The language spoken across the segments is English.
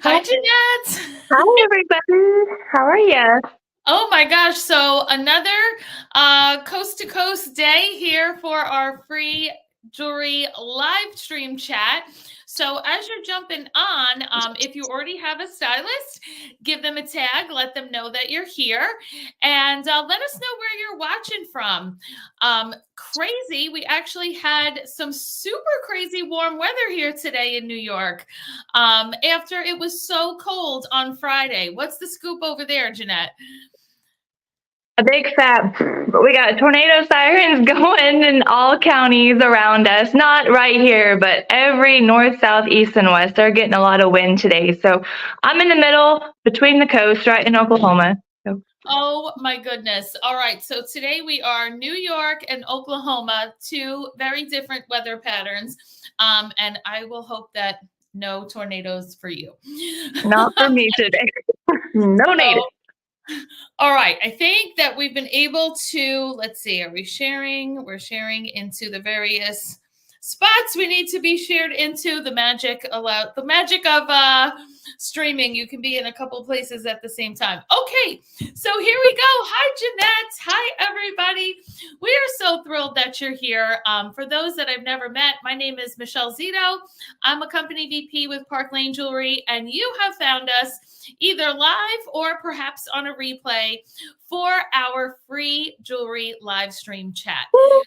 Hi, Jeanette. Hi, everybody. How are you? Oh my gosh. So another coast to coast day here for our free jewelry live stream chat. So as you're jumping on, if you already have a stylist, give them a tag, let them know that you're here, and let us know where you're watching from. Crazy, we actually had some super crazy warm weather here today in New York after it was so cold on Friday. What's the scoop over there, Jeanette? A big fat, we got tornado sirens going in all counties around us. Not right here, but every north, south, east, and west. They're getting a lot of wind today. So I'm in the middle between the coast, right in Oklahoma. So, Oh my goodness. All right. So today we are New York and Oklahoma, two very different weather patterns. And I will hope that no tornadoes for you. not for me today. No native. So, all right. I think that we've been able to, let's see, are we sharing? We're sharing into the various spots we need to be shared into. The magic of streaming. You can be in a couple places at the same time. Okay. So here we go. Hi, Jeanette. Hi, everybody. We are so thrilled that you're here. For those that I've never met, my name is Michelle Zito. I'm a company VP with Park Lane Jewelry, and you have found us either live or perhaps on a replay for our free jewelry live stream chat.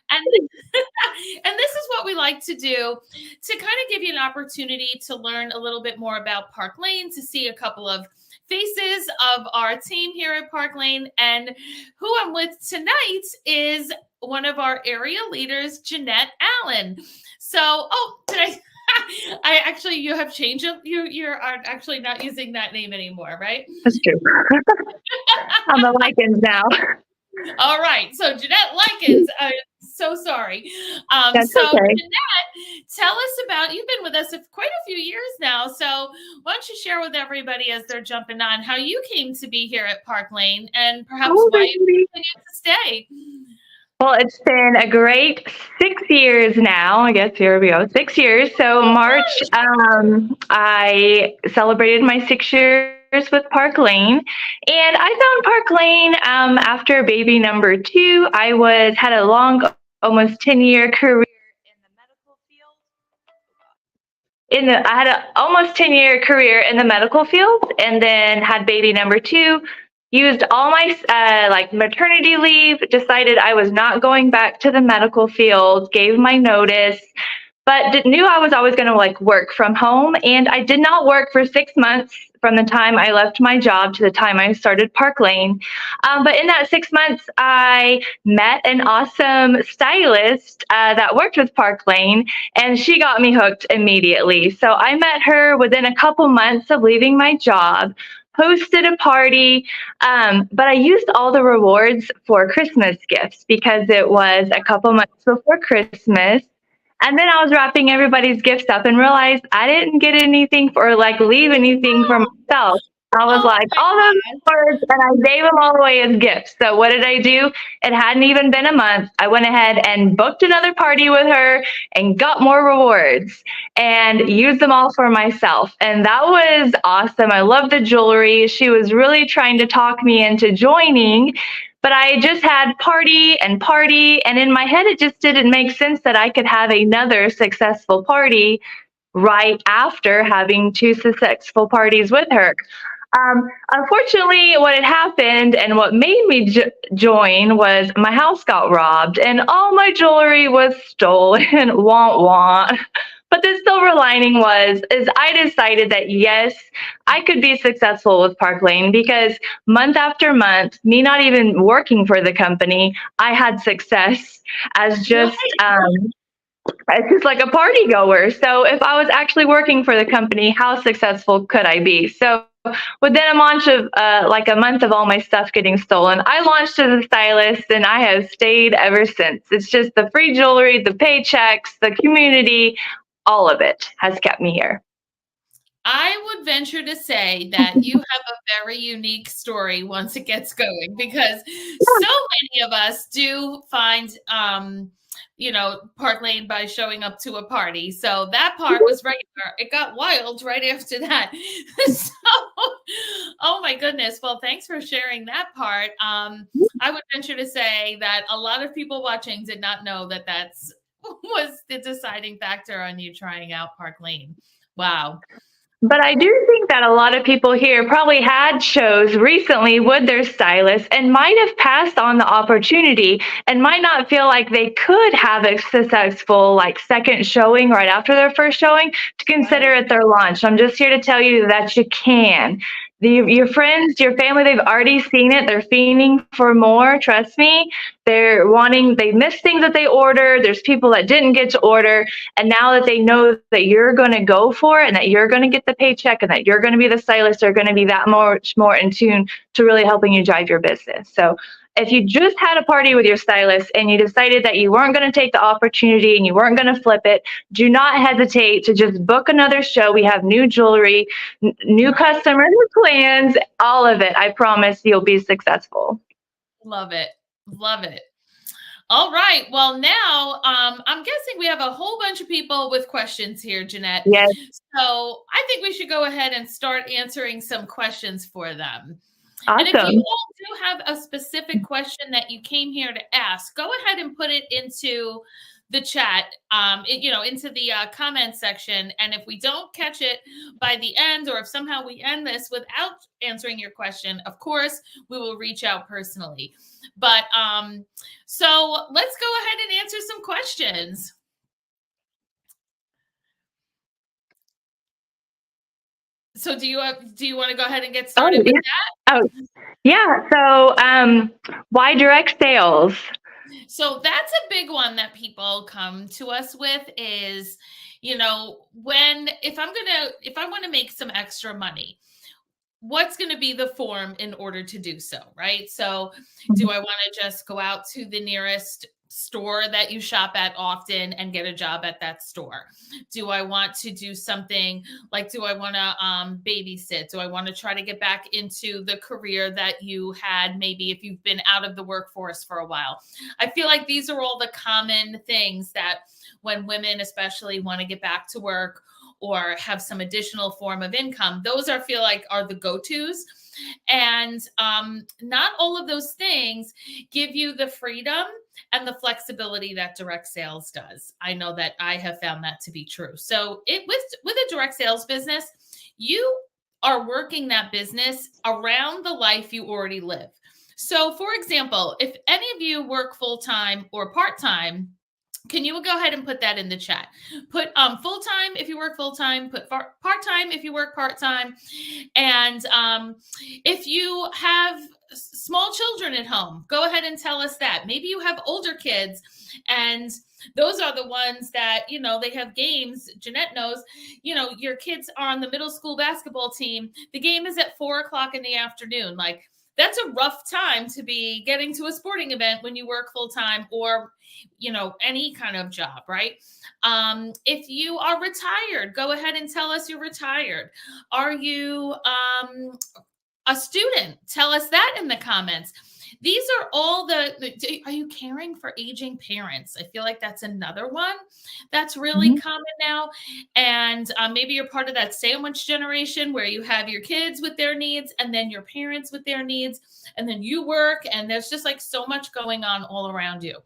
And and this is what we like to do to kind of give you an opportunity to learn a little bit more about Park Lane, to see a couple of faces of our team here at Park Lane. And who I'm with tonight is one of our area leaders, Jeanette Allen. So, did I actually, you have changed it. You're actually not using that name anymore, right? That's true. I'm the Likens now. All right. So Jeanette Likens, I'm so sorry. That's So okay. Jeanette, tell us about, you've been with us for quite a few years now. So why don't you share with everybody as they're jumping on how you came to be here at Park Lane and perhaps Oh, why you baby. continue to stay? Well, it's been a great 6 years now. I guess here we go, 6 years. So March, I celebrated my 6 years with Park Lane, and I found Park Lane after baby number two. Had a long, almost 10 year career in the medical field. I had an almost 10 year career in the medical field, and then had baby number two. Used all my like maternity leave. Decided I was not going back to the medical field. Gave my notice, but knew I was always going to like work from home. And I did not work for 6 months from the time I left my job to the time I started Park Lane. But in that 6 months, I met an awesome stylist that worked with Park Lane, and she got me hooked immediately. So I met her within a couple months of leaving my job, hosted a party, but I used all the rewards for Christmas gifts because it was a couple months before Christmas. And then I was wrapping everybody's gifts up and realized I didn't get anything or like leave anything for myself. I was Oh like, my all those God. rewards, and I gave them all away as gifts. So what did I do? It hadn't even been a month. I went ahead and booked another party with her and got more rewards and used them all for myself. And that was awesome. I love the jewelry. She was really trying to talk me into joining, but I just had party and party. And in my head, it just didn't make sense that I could have another successful party right after having two successful parties with her. Unfortunately, what had happened and what made me join was my house got robbed and all my jewelry was stolen. Wah wah. But the silver lining is I decided that yes, I could be successful with Park Lane because month after month, me not even working for the company, I had success as Right. just like a party goer. So if I was actually working for the company, how successful could I be? So within a month of like a month of all my stuff getting stolen, I launched as a stylist, and I have stayed ever since. It's just the free jewelry, the paychecks, the community, all of it has kept me here. I would venture to say that you have a very unique story once it gets going because so many of us do find Park Lane by showing up to a party. So that part was regular. It got wild right after that. So, oh my goodness. Well, thanks for sharing that part. I would venture to say that a lot of people watching did not know that that's was the deciding factor on you trying out Park Lane. Wow. But I do think that a lot of people here probably had shows recently with their stylist and might have passed on the opportunity and might not feel like they could have a successful like second showing right after their first showing to consider it their launch. I'm just here to tell you that you can. Your friends, your family, they've already seen it. They're fiending for more. Trust me. They missed things that they ordered. There's people that didn't get to order. And now that they know that you're going to go for it and that you're going to get the paycheck and that you're going to be the stylist, they're going to be that much more in tune to really helping you drive your business. So if you just had a party with your stylist and you decided that you weren't going to take the opportunity and you weren't going to flip it, do not hesitate to just book another show. We have new jewelry, new customers, plans, all of it. I promise you'll be successful. Love it. Love it. All right. Well, now I'm guessing we have a whole bunch of people with questions here, Jeanette. Yes. So I think we should go ahead and start answering some questions for them. Awesome. And if you all do have a specific question that you came here to ask, go ahead and put it into the chat, into the comment section. And if we don't catch it by the end, or if somehow we end this without answering your question, of course, we will reach out personally. But so let's go ahead and answer some questions. So do you want to go ahead and get started with that? Oh, yeah. So why direct sales? So that's a big one that people come to us with is, if I want to make some extra money, what's going to be the form in order to do so, right? So do I want to just go out to the nearest store that you shop at often and get a job at that store? Do I want to do something like, do I want to babysit? Do I want to try to get back into the career that you had, maybe if you've been out of the workforce for a while? I feel like these are all the common things that when women especially want to get back to work or have some additional form of income, those are the go-tos. And not all of those things give you the freedom and the flexibility that direct sales does. I know that I have found that to be true. So with a direct sales business, you are working that business around the life you already live. So for example, if any of you work full-time or part-time, can you go ahead and put that in the chat? Put full-time if you work full-time, put part-time if you work part-time. And if you have small children at home, go ahead and tell us that. Maybe you have older kids and those are the ones that, they have games. Jeanette knows, your kids are on the middle school basketball team. The game is at 4:00 in the afternoon. Like, that's a rough time to be getting to a sporting event when you work full-time or, any kind of job, right? If you are retired, go ahead and tell us you're retired. Are you a student? Tell us that in the comments. These are all are you caring for aging parents? I feel like that's another one that's really common now. And maybe you're part of that sandwich generation where you have your kids with their needs and then your parents with their needs, and then you work, and there's just like so much going on all around you.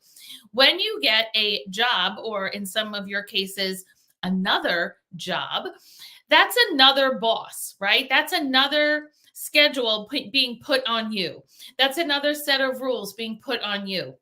When you get a job, or in some of your cases, another job, that's another boss, right? That's another schedule being put on you. That's another set of rules being put on you.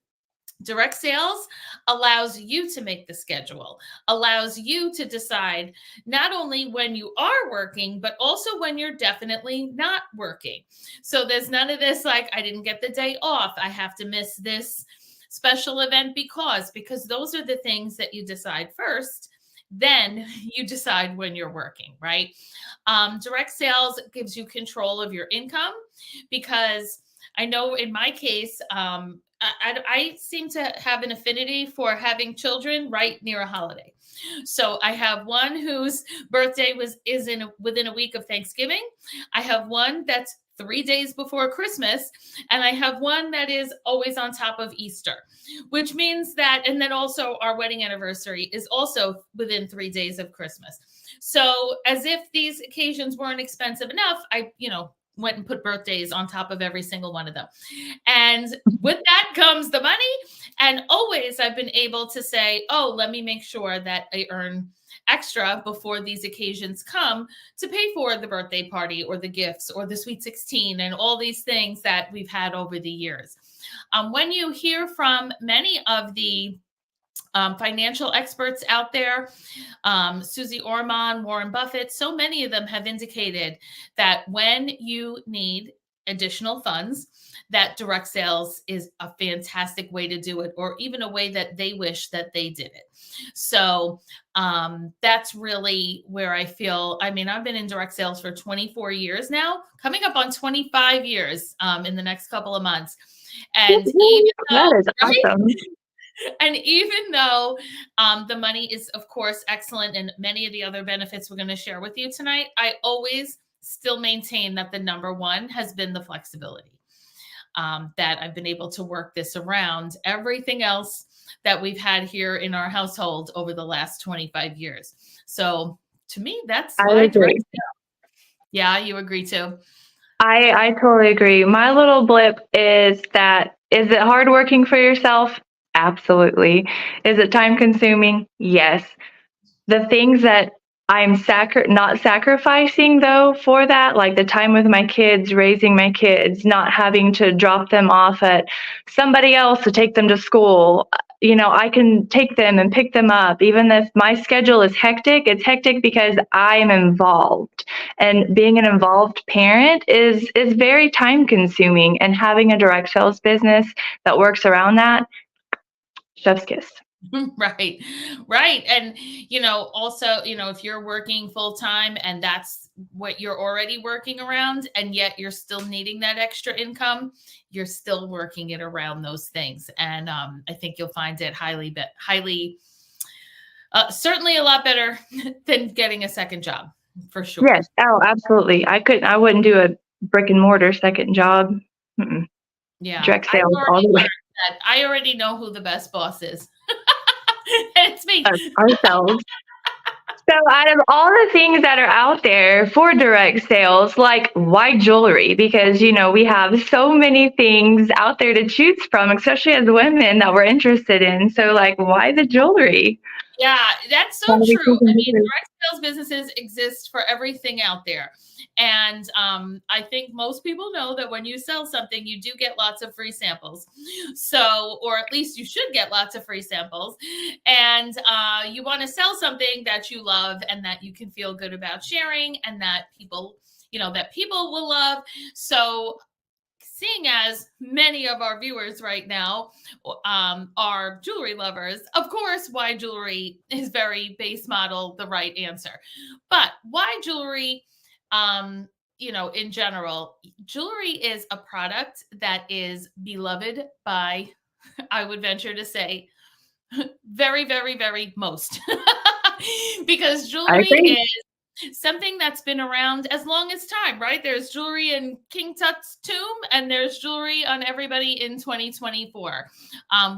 Direct sales allows you to make the schedule, allows you to decide not only when you are working, but also when you're definitely not working. So there's none of this like, I didn't get the day off, I have to miss this special event because those are the things that you decide first. Then you decide when you're working, right? Direct sales gives you control of your income, because I know in my case, I seem to have an affinity for having children right near a holiday. So I have one whose birthday is within a week of Thanksgiving. I have one that's 3 days before Christmas, and I have one that is always on top of Easter, which means that, and then also our wedding anniversary is also within 3 days of Christmas. So as if these occasions weren't expensive enough, I, went and put birthdays on top of every single one of them. And with that comes the money. And always I've been able to say, oh, let me make sure that I earn extra before these occasions come to pay for the birthday party or the gifts or the Sweet 16 and all these things that we've had over the years. When you hear from many of the financial experts out there, Susie Orman, Warren Buffett, so many of them have indicated that when you need additional funds, that direct sales is a fantastic way to do it, or even a way that they wish that they did it. So that's really where I feel, I've been in direct sales for 24 years now, coming up on 25 years in the next couple of months. And that is awesome. And even though the money is, of course, excellent and many of the other benefits we're going to share with you tonight, I always still maintain that the number one has been the flexibility, that I've been able to work this around everything else that we've had here in our household over the last 25 years. So to me, that's why direct sale. Yeah, you agree too? I totally agree. My little blip is that, is it hard working for yourself? Absolutely. Is it time consuming? Yes. The things that I'm not sacrificing though for that, like the time with my kids, raising my kids, not having to drop them off at somebody else to take them to school. I can take them and pick them up. Even if my schedule is hectic, it's hectic because I am involved. And being an involved parent is very time consuming, and having a direct sales business that works around that, chef's kiss. Right. And, also, if you're working full time and that's what you're already working around, and yet you're still needing that extra income, you're still working it around those things. And I think you'll find it certainly a lot better than getting a second job, for sure. Yes. Oh, absolutely. I wouldn't do a brick and mortar second job. Mm-mm. Yeah. Direct sales all the way. I already know who the best boss is. It's me. Ourselves. So out of all the things that are out there for direct sales, like, why jewelry? Because, we have so many things out there to choose from, especially as women, that we're interested in. So, why the jewelry? Yeah, that's so true. Direct sales businesses exist for everything out there. And I think most people know that when you sell something, you do get lots of free samples. So, or at least you should get lots of free samples. And you want to sell something that you love and that you can feel good about sharing, and that people will love. So, seeing as many of our viewers right now are jewelry lovers, of course, why jewelry is very base model, the right answer. But why jewelry, in general, jewelry is a product that is beloved by, I would venture to say, very, very, very most. Because jewelry is something that's been around as long as time, right? There's jewelry in King Tut's tomb, and there's jewelry on everybody in 2024.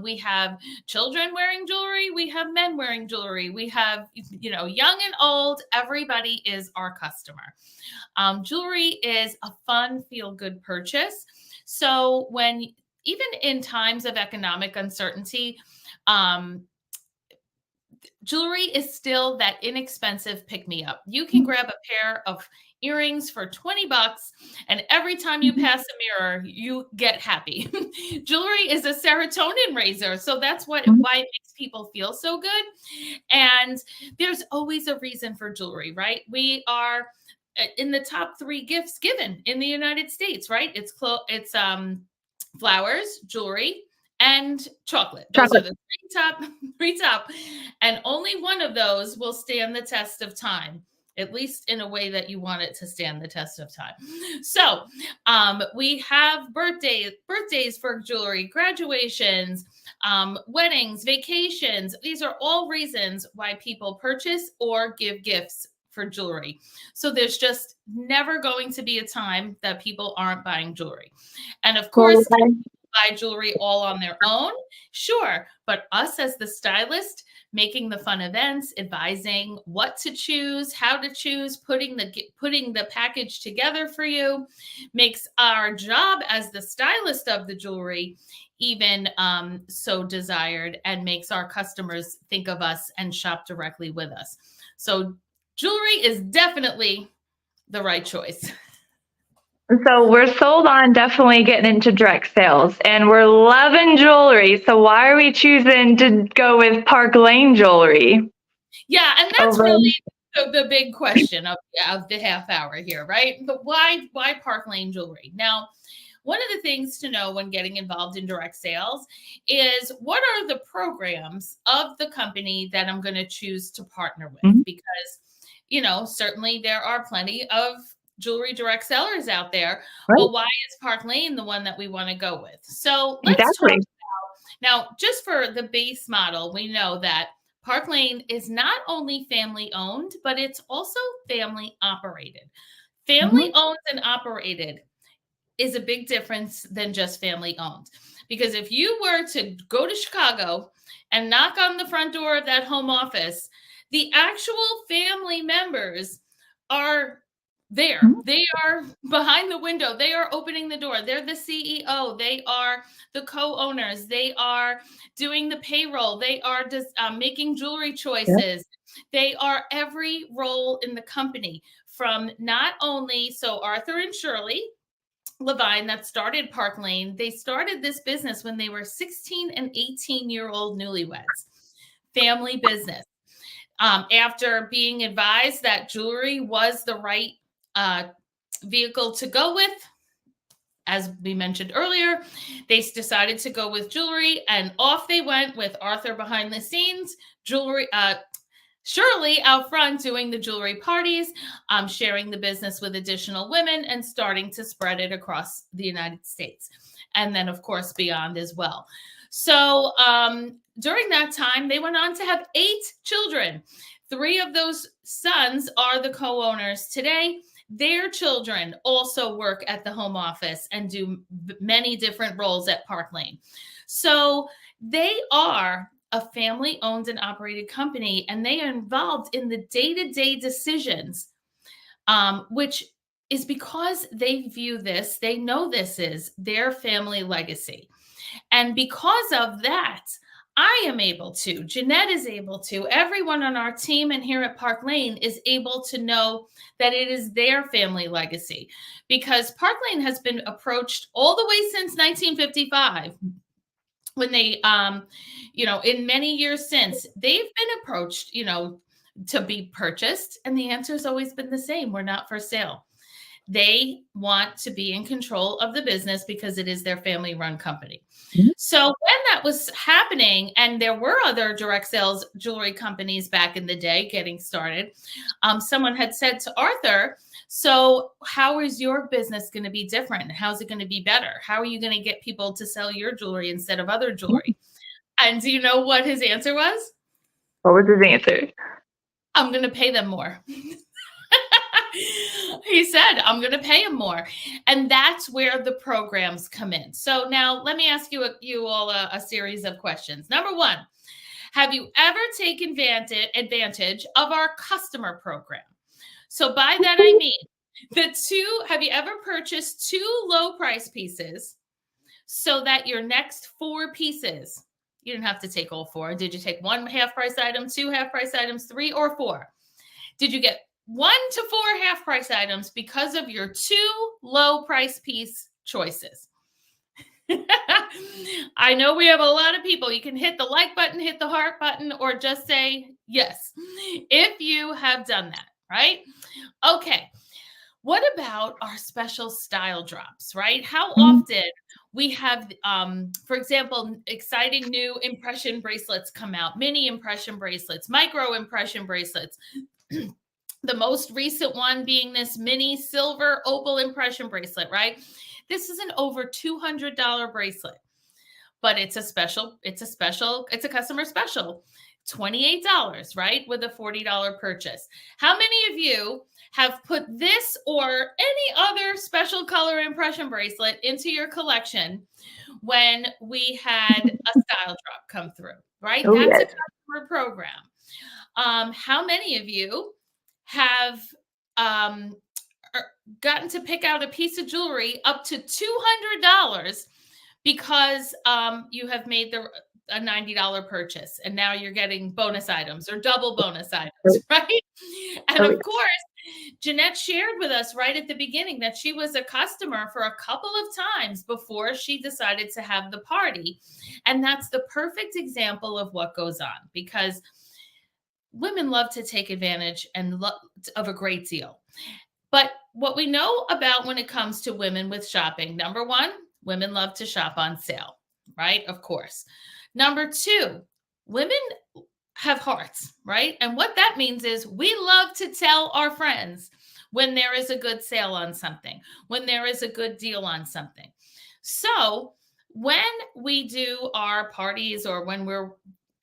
We have children wearing jewelry. We have men wearing jewelry. We have, young and old, everybody is our customer. Jewelry is a fun, feel-good purchase. So even in times of economic uncertainty, jewelry is still that inexpensive pick-me-up. You can grab a pair of earrings for $20, and every time you pass a mirror, you get happy. Jewelry is a serotonin raiser, so that's why it makes people feel so good. And there's always a reason for jewelry, right? We are in the top 3 gifts given in the United States, right? It's flowers, jewelry, and chocolate. Those are the three top, and only one of those will stand the test of time, at least in a way that you want it to stand the test of time. So we have birthdays for jewelry, graduations, weddings, vacations. These are all reasons why people purchase or give gifts for jewelry. So there's just never going to be a time that people aren't buying jewelry. And of course, buy jewelry all on their own, sure, but us as the stylist, making the fun events, advising what to choose, how to choose, putting the package together for you, makes our job as the stylist of the jewelry even so desired, and makes our customers think of us and shop directly with us. So jewelry is definitely the right choice. So we're sold on definitely getting into direct sales, and we're loving jewelry. So why are we choosing to go with Park Lane Jewelry? Yeah, and that's really the big question of the half hour here, right? But why Park Lane Jewelry? Now, one of the things to know when getting involved in direct sales is what are the programs of the company that I'm going to choose to partner with? Mm-hmm. Because, certainly there are plenty of jewelry direct sellers out there. Right. But why is Park Lane the one that we want to go with? So let's talk about, now, just for the base model, we know that Park Lane is not only family owned, but it's also family operated. Family owned and operated is a big difference than just family owned. Because if you were to go to Chicago and knock on the front door of that home office, the actual family members are there. They are behind the window. They are opening the door. They're the CEO. They are the co-owners. They are doing the payroll. They are just making jewelry choices. Yep. They are every role in the company, from not only, so Arthur and Shirley Levine that started Park Lane, they started this business when they were 16 and 18-year-old newlyweds. Family business. After being advised that jewelry was the right vehicle to go with, as we mentioned earlier, they decided to go with jewelry, and off they went with Arthur behind the scenes, Shirley out front doing the jewelry parties, sharing the business with additional women, and starting to spread it across the United States. And then, of course, beyond as well. So during that time, they went on to have 8 children. 3 of those sons are the co-owners today. Their children also work at the home office and do many different roles at Park Lane. So they are a family owned and operated company, and they are involved in the day-to-day decisions, which is because they view this, they know this is their family legacy. And because of that, I am able to, Jeanette is able to, everyone on our team and here at Park Lane is able to know that it is their family legacy, because Park Lane has been approached all the way since 1955. When they, in many years since, they've been approached, to be purchased. And the answer has always been the same. We're not for sale. They want to be in control of the business because it is their family-run company. Mm-hmm. So when that was happening, and there were other direct sales jewelry companies back in the day getting started, someone had said to Arthur, so how is your business going to be different? How's it going to be better? How are you going to get people to sell your jewelry instead of other jewelry? And do you know what his answer was? What was his answer? I'm going to pay them more. He said, I'm going to pay him more. And that's where the programs come in. So now let me ask you all a series of questions. Number 1, have you ever taken advantage of our customer program? So by that, I mean have you ever purchased 2 low price pieces so that your next 4 pieces, you didn't have to take all 4. Did you take 1 half price item, 2 half price items, 3 or 4? Did you get 1 to 4 half price items because of your 2 low price piece choices? I know we have a lot of people. You can hit the like button, hit the heart button, or just say yes if you have done that, right? Okay. What about our special style drops, right? How often we have, for example, exciting new impression bracelets come out, mini impression bracelets, micro impression bracelets. The most recent one being this mini silver opal impression bracelet, right? This is an over $200 bracelet, but it's a customer special. $28, right? With a $40 purchase. How many of you have put this or any other special color impression bracelet into your collection when we had a style drop come through, right? Oh, That's a yes. customer program. How many of you have gotten to pick out a piece of jewelry up to $200 because you have made a $90 purchase and now you're getting bonus items or double bonus items, right? And of course, Jeanette shared with us right at the beginning that she was a customer for a couple of times before she decided to have the party. And that's the perfect example of what goes on, because women love to take advantage of a great deal. But what we know about when it comes to women with shopping, number one, women love to shop on sale, right? Of course. Number two, women have hearts, right? And what that means is we love to tell our friends when there is a good sale on something, when there is a good deal on something. So when we do our parties or when we're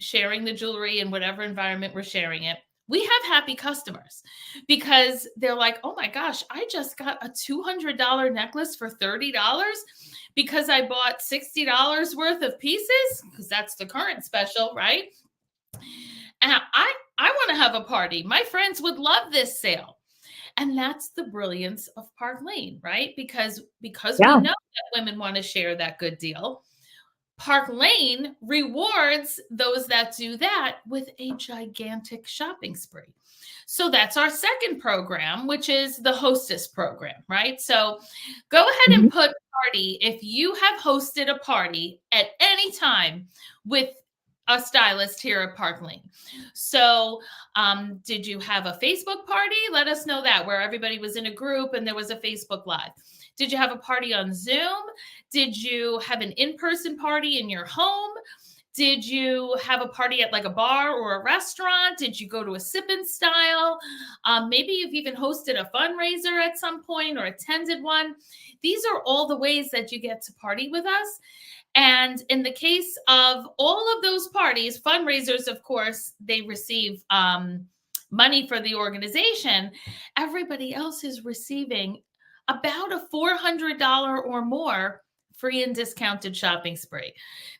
sharing the jewelry in whatever environment we're sharing it, we have happy customers because they're like, oh my gosh, I just got a $200 necklace for $30 because I bought $60 worth of pieces, because that's the current special, right? And I want to have a party. My friends would love this sale. And that's the brilliance of Park Lane, right? Because we know that women want to share that good deal. Park Lane rewards those that do that with a gigantic shopping spree. So that's our second program, which is the Hostess program, right? So go ahead and put party if you have hosted a party at any time with a stylist here at Park Lane. So did you have a Facebook party? Let us know that, where everybody was in a group and there was a Facebook Live. Did you have a party on Zoom? Did you have an in-person party in your home? Did you have a party at like a bar or a restaurant? Did you go to a sip and style? Maybe you've even hosted a fundraiser at some point or attended one. These are all the ways that you get to party with us. And in the case of all of those parties, fundraisers, of course, they receive money for the organization. Everybody else is receiving about a $400 or more free and discounted shopping spree.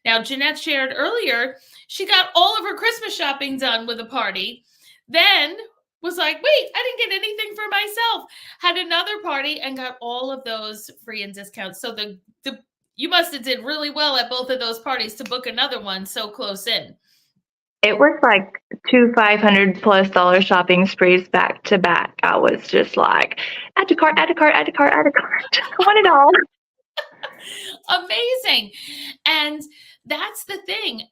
Now, Jeanette shared earlier, she got all of her Christmas shopping done with a party, then was like, wait, I didn't get anything for myself. Had another party and got all of those free and discounts. So you must have did really well at both of those parties to book another one so close in. It worked like two $500+ shopping sprees back to back. I was just like, add to cart, add to cart, add to cart, add to cart. I want it all. Amazing. And that's the thing.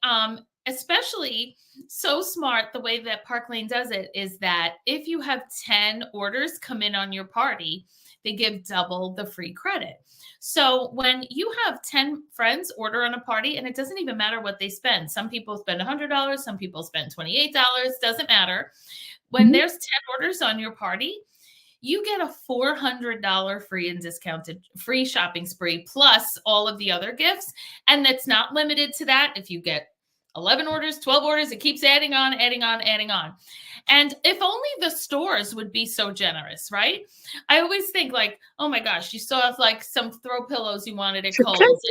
Especially so smart, the way that Park Lane does it is that if you have 10 orders come in on your party, they give double the free credit. So when you have 10 friends order on a party, and it doesn't even matter what they spend. Some people spend $100, some people spend $28, doesn't matter. When there's 10 orders on your party, you get a $400 free and discounted free shopping spree plus all of the other gifts. And that's not limited to that. If you get 11 orders, 12 orders, it keeps adding on, adding on, adding on. And if only the stores would be so generous, right? I always think like, oh my gosh, you still have like some throw pillows you wanted at Kohl's,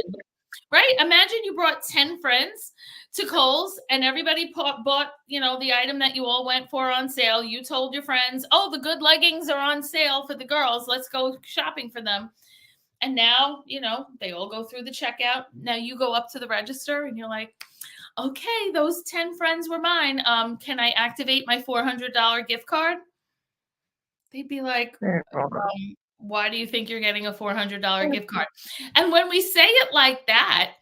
right? Imagine you brought 10 friends to Kohl's and everybody bought, the item that you all went for on sale. You told your friends, oh, the good leggings are on sale for the girls. Let's go shopping for them. And now, they all go through the checkout. Now you go up to the register and you're like, okay, those 10 friends were mine. Can I activate my $400 gift card? They'd be like, why do you think you're getting a $400 gift card? And when we say it like that,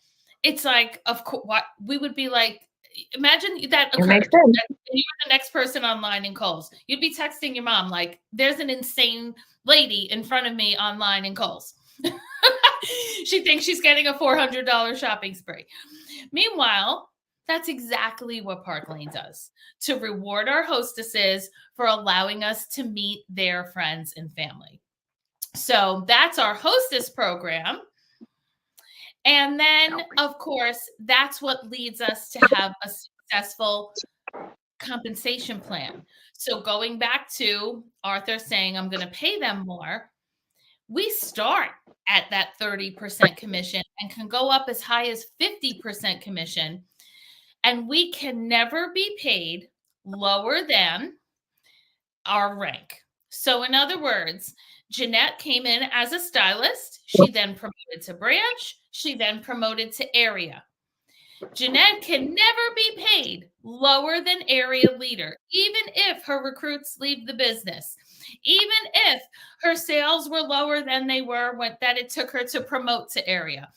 it's like, of course, what we would be like, imagine that occurred. You were the next person online in Kohl's. You'd be texting your mom, like, there's an insane lady in front of me online in Kohl's. She thinks she's getting a $400 shopping spree. Meanwhile, that's exactly what Park Lane does to reward our hostesses for allowing us to meet their friends and family. So that's our hostess program. And then, of course, that's what leads us to have a successful compensation plan. So going back to Arthur saying, I'm going to pay them more, we start at that 30% commission and can go up as high as 50% commission. And we can never be paid lower than our rank. So, in other words, Jeanette came in as a stylist. She then promoted to branch. She then promoted to area. Jeanette can never be paid lower than area leader, even if her recruits leave the business, even if her sales were lower than they were that it took her to promote to area.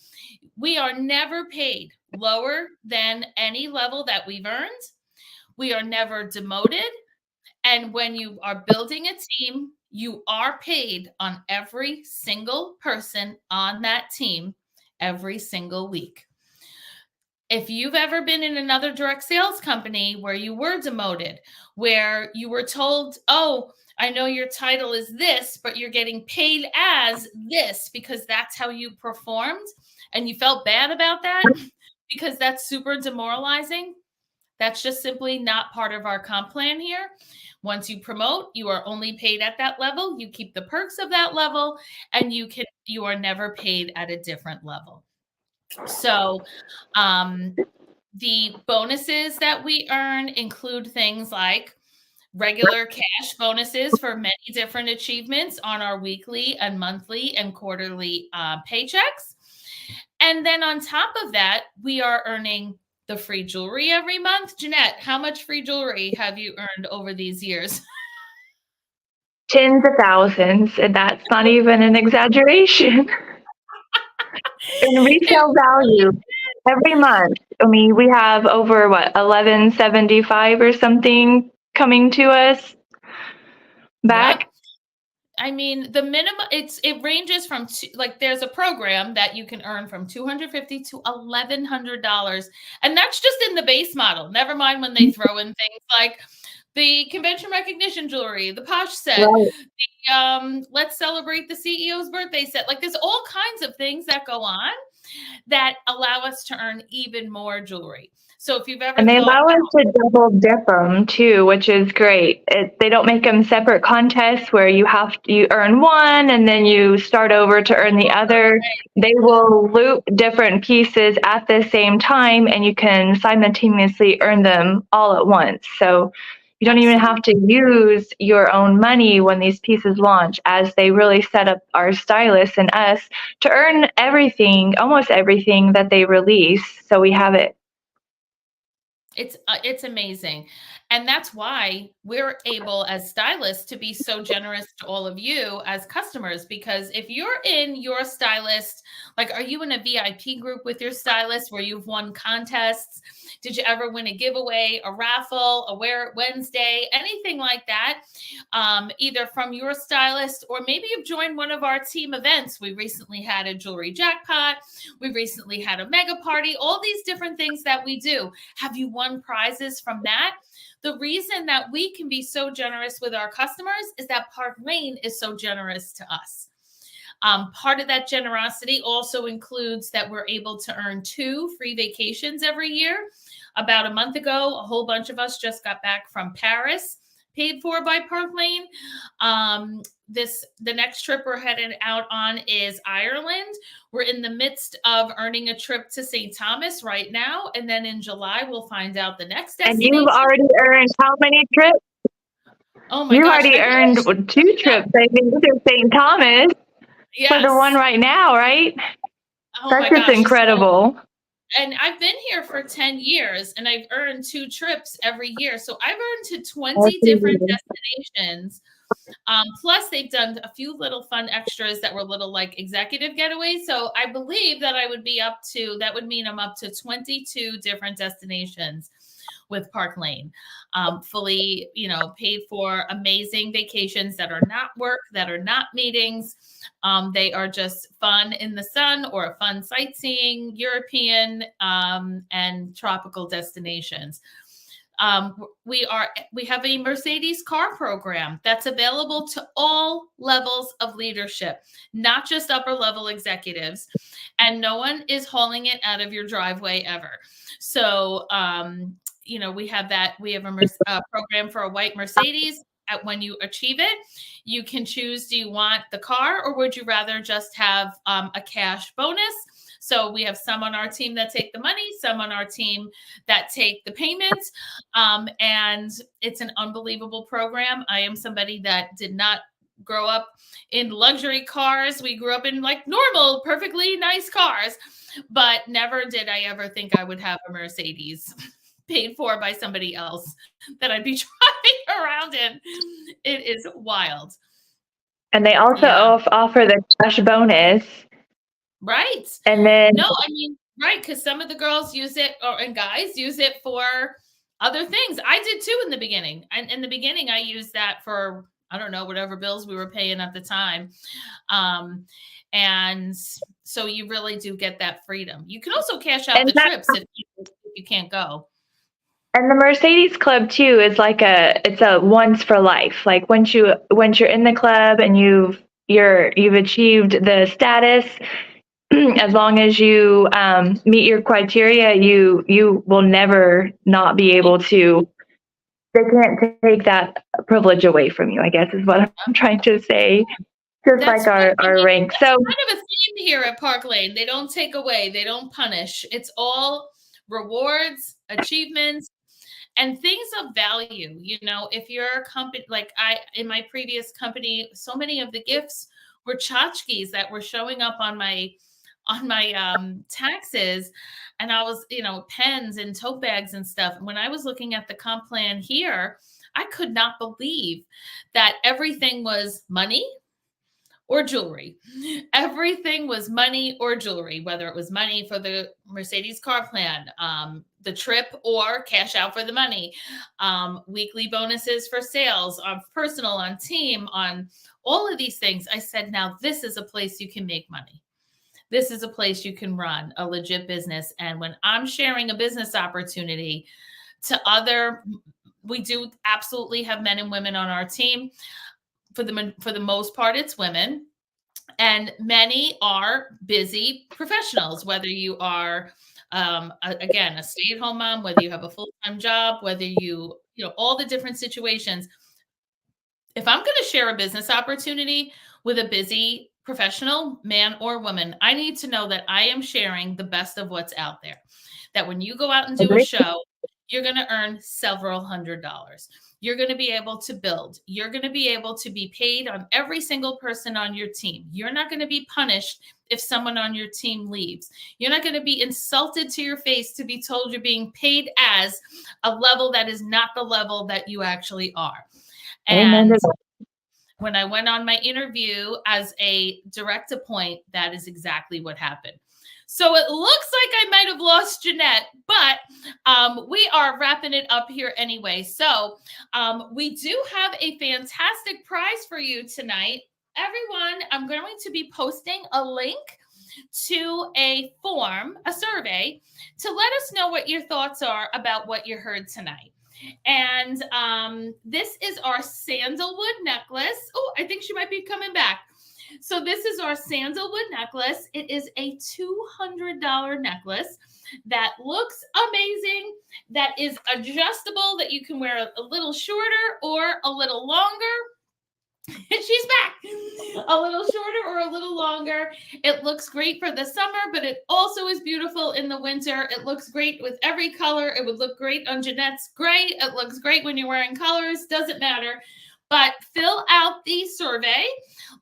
We are never paid lower than any level that we've earned. We are never demoted. And when you are building a team, you are paid on every single person on that team every single week. If you've ever been in another direct sales company where you were demoted, where you were told, oh, I know your title is this, but you're getting paid as this because that's how you performed, and you felt bad about that because that's super demoralizing, that's just simply not part of our comp plan here. Once you promote, you are only paid at that level. You keep the perks of that level, and you are never paid at a different level. So the bonuses that we earn include things like regular cash bonuses for many different achievements on our weekly and monthly and quarterly paychecks. And then on top of that, we are earning the free jewelry every month. Jeanette, how much free jewelry have you earned over these years? Tens of thousands, and that's not even an exaggeration. In retail value, every month, I mean, we have over $11.75 or something coming to us back. Yep. I mean, the minimum, it ranges from there's a program that you can earn from $250 to $1,100, and that's just in the base model. Never mind when they throw in things like the convention recognition jewelry, the posh set, right. The let's celebrate the CEO's birthday set. Like, there's all kinds of things that go on that allow us to earn even more jewelry. So if you've ever and they allow us to double dip them too, which is great. They don't make them separate contests where you earn one and then you start over to earn the other. They will loop different pieces at the same time, and you can simultaneously earn them all at once. So you don't even have to use your own money when these pieces launch, as they really set up our stylists and us to earn everything, almost everything that they release. So we have it. It's amazing. And that's why we're able as stylists to be so generous to all of you as customers, because if you're in your stylist, like, are you in a VIP group with your stylist where you've won contests? Did you ever win a giveaway, a raffle, a Wear It Wednesday, anything like that? Either from your stylist, or maybe you've joined one of our team events. We recently had a jewelry jackpot. We recently had a mega party, all these different things that we do. Have you won prizes from that? The reason that we can be so generous with our customers is that Park Lane is so generous to us. Part of that generosity also includes that we're able to earn 2 free vacations every year. About a month ago, a whole bunch of us just got back from Paris, paid for by Park Lane. The next trip we're headed out on is Ireland. We're in the midst of earning a trip to St. Thomas right now. And then in July, we'll find out the next destination. And you've already earned how many trips? Oh my gosh. You've already earned 2 trips, I think, to St. Thomas. Yes. For the one right now, right? Oh, that's just incredible. And I've been here for 10 years, and I've earned 2 trips every year. So I've earned to 20 different destinations. Plus, they've done a few little fun extras that were little like executive getaways. So I believe that that would mean I'm up to 22 different destinations with Park Lane, fully, paid for, amazing vacations that are not work, that are not meetings. They are just fun in the sun or fun sightseeing, European and tropical destinations. We have a Mercedes car program that's available to all levels of leadership, not just upper level executives, and no one is hauling it out of your driveway ever. So we have a program for a white Mercedes. When you achieve it, you can choose, do you want the car or would you rather just have a cash bonus? So we have some on our team that take the money, some on our team that take the payments. And it's an unbelievable program. I am somebody that did not grow up in luxury cars. We grew up in like normal, perfectly nice cars, but never did I ever think I would have a Mercedes paid for by somebody else that I'd be driving around in. It is wild. And they also offer the cash bonus. Right. And then no, I mean, right, because some of the girls use it, and guys use it for other things. I did too in the beginning. And in the beginning, I used that for, I don't know, whatever bills we were paying at the time. And so you really do get that freedom. You can also cash out the trips if you can't go. And the Mercedes Club too is like it's a once for life. Like once you're in the club and you've achieved the status, as long as you meet your criteria, you will never not be able to. They can't take that privilege away from you, I guess is what I'm trying to say. Just like our rank. So kind of a theme here at Park Lane. They don't take away, they don't punish. It's all rewards, achievements, and things of value. If you're a company like in my previous company, so many of the gifts were tchotchkes that were showing up on my taxes, and I was, pens and tote bags and stuff. When I was looking at the comp plan here, I could not believe that everything was money or jewelry. Everything was money or jewelry, whether it was money for the Mercedes car plan, the trip, or cash out for the money, weekly bonuses for sales, on personal, on team, on all of these things. I said, now this is a place you can make money. This is a place you can run a legit business. And when I'm sharing a business opportunity to we do absolutely have men and women on our team. For the most part, it's women, and many are busy professionals, whether you are, again, a stay-at-home mom, whether you have a full-time job, whether all the different situations. If I'm going to share a business opportunity with a busy professional, man or woman, I need to know that I am sharing the best of what's out there. That when you go out and do a show, you're going to earn several $100s. You're going to be able to build. You're going to be able to be paid on every single person on your team. You're not going to be punished if someone on your team leaves. You're not going to be insulted to your face to be told you're being paid as a level that is not the level that you actually are. And when I went on my interview as a direct appoint, that is exactly what happened. So it looks like I might have lost Jeanette, but we are wrapping it up here anyway. So we do have a fantastic prize for you tonight. Everyone, I'm going to be posting a link to a form, a survey, to let us know what your thoughts are about what you heard tonight. And this is our sandalwood necklace. Oh, I think she might be coming back. So this is our sandalwood necklace. It is a $200 necklace that looks amazing, that is adjustable, that you can wear a little shorter or a little longer. She's back. A little shorter or a little longer. It looks great for the summer, but it also is beautiful in the winter. It looks great with every color. It would look great on Jeanette's gray. It looks great when you're wearing colors. Doesn't matter. But fill out the survey.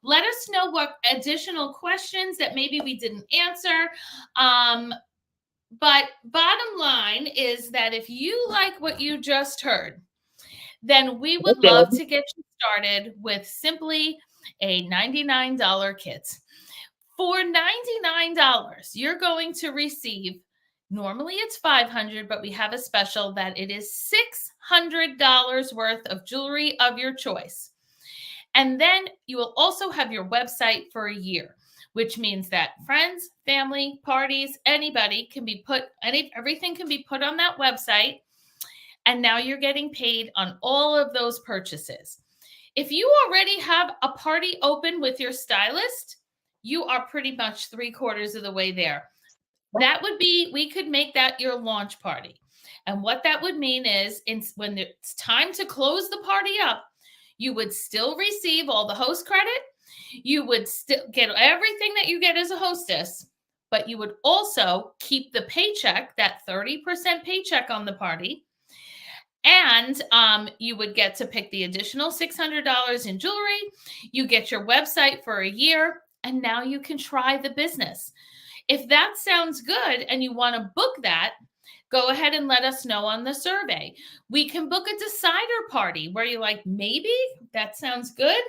Let us know what additional questions that maybe we didn't answer. But bottom line is that if you like what you just heard, then we would love to get you started with simply a $99 kit. For $99, you're going to receive, normally it's $500, but we have a special that it is $600 worth of jewelry of your choice. And then you will also have your website for a year, which means that friends, family, parties, anybody can be everything can be put on that website. And now you're getting paid on all of those purchases. If you already have a party open with your stylist, you are pretty much 3/4 of the way there. That would be, we could make that your launch party. And what that would mean is when it's time to close the party up, you would still receive all the host credit. You would still get everything that you get as a hostess, but you would also keep the paycheck, that 30% paycheck on the party. And you would get to pick the additional $600 in jewelry. You get your website for a year, and now you can try the business. If that sounds good and you want to book that, go ahead and let us know on the survey. We can book a decider party where you're like, maybe that sounds good.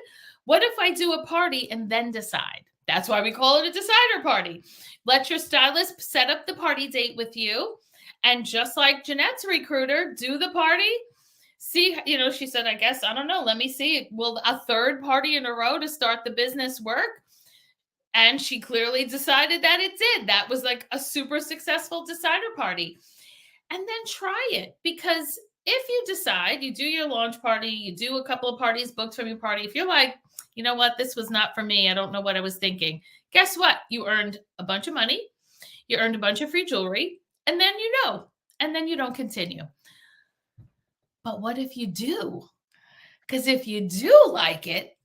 What if I do a party and then decide? That's why we call it a decider party. Let your stylist set up the party date with you. And just like Jeanette's recruiter, do the party. See, she said, I guess, I don't know. Let me see. Will a third party in a row to start the business work? And she clearly decided that it did. That was like a super successful decider party. And then try it, because if you decide, you do your launch party, you do a couple of parties booked from your party. If you're like, you know what, this was not for me, I don't know what I was thinking. Guess what? You earned a bunch of money. You earned a bunch of free jewelry. And then and then you don't continue. But what if you do? Because if you do like it,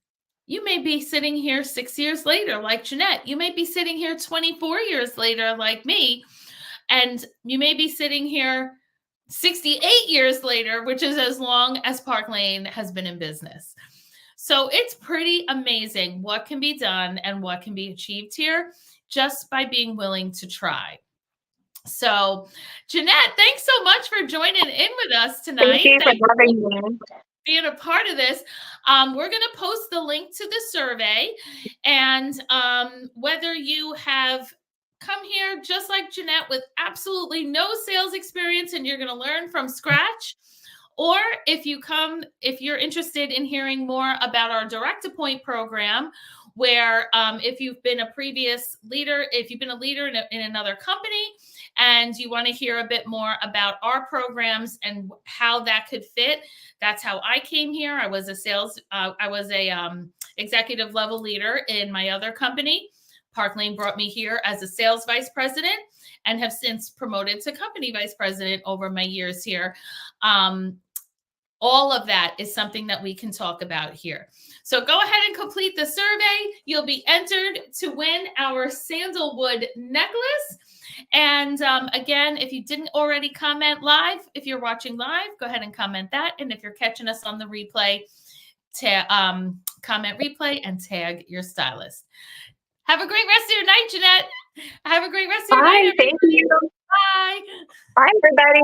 you may be sitting here 6 years later, like Jeanette. You may be sitting here 24 years later, like me. And you may be sitting here 68 years later, which is as long as Park Lane has been in business. So it's pretty amazing what can be done and what can be achieved here just by being willing to try. So, Jeanette, thanks so much for joining in with us tonight. Thank you for having me. Being a part of this. We're going to post the link to the survey, and whether you have come here just like Jeanette with absolutely no sales experience and you're going to learn from scratch, or if you're interested in hearing more about our Direct to Point program, where if you've been a previous leader, if you've been a leader in another company and you want to hear a bit more about our programs and how that could fit, that's how I came here. I was a executive level leader in my other company. Park Lane brought me here as a sales vice president and have since promoted to company vice president over my years here. All of that is something that we can talk about here. So go ahead and complete the survey. You'll be entered to win our sandalwood necklace. And again, if you didn't already comment live, if you're watching live, go ahead and comment that. And if you're catching us on the replay, comment replay and tag your stylist. Have a great rest of your night, Jeanette. Have a great rest of your night. Bye. Thank you. Bye. Bye, everybody.